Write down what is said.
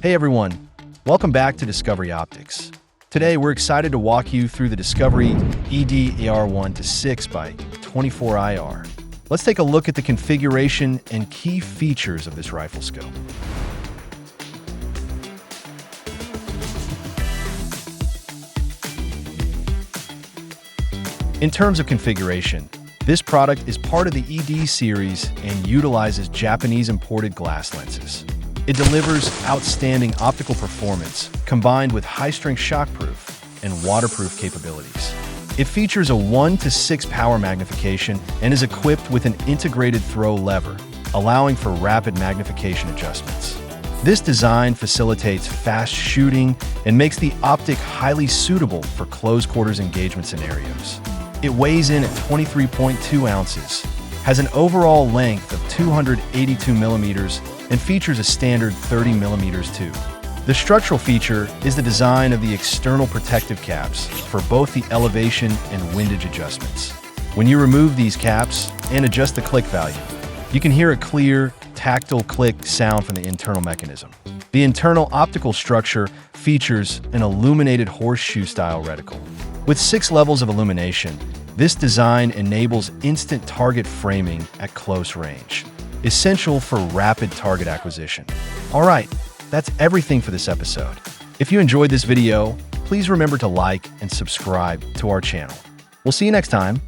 Hey everyone, welcome back to Discovery Optics. Today we're excited to walk you through the Discovery ED AR1-6 by 24IR. Let's take a look at the configuration and key features of this rifle scope. In terms of configuration, this product is part of the ED series and utilizes Japanese imported glass lenses. It delivers outstanding optical performance combined with high-strength shockproof and waterproof capabilities. It features a 1:6 power magnification and is equipped with an integrated throw lever, allowing for rapid magnification adjustments. This design facilitates fast shooting and makes the optic highly suitable for close-quarters engagement scenarios. It weighs in at 23.2 ounces, has an overall length of 282 millimeters, and features a standard 30 millimeters tube. The structural feature is the design of the external protective caps for both the elevation and windage adjustments. When you remove these caps and adjust the click value, you can hear a clear, tactile click sound from the internal mechanism. The internal optical structure features an illuminated horseshoe-style reticle. With 6 levels of illumination, this design enables instant target framing at close range, essential for rapid target acquisition. All right, that's everything for this episode. If you enjoyed this video, please remember to like and subscribe to our channel. We'll see you next time.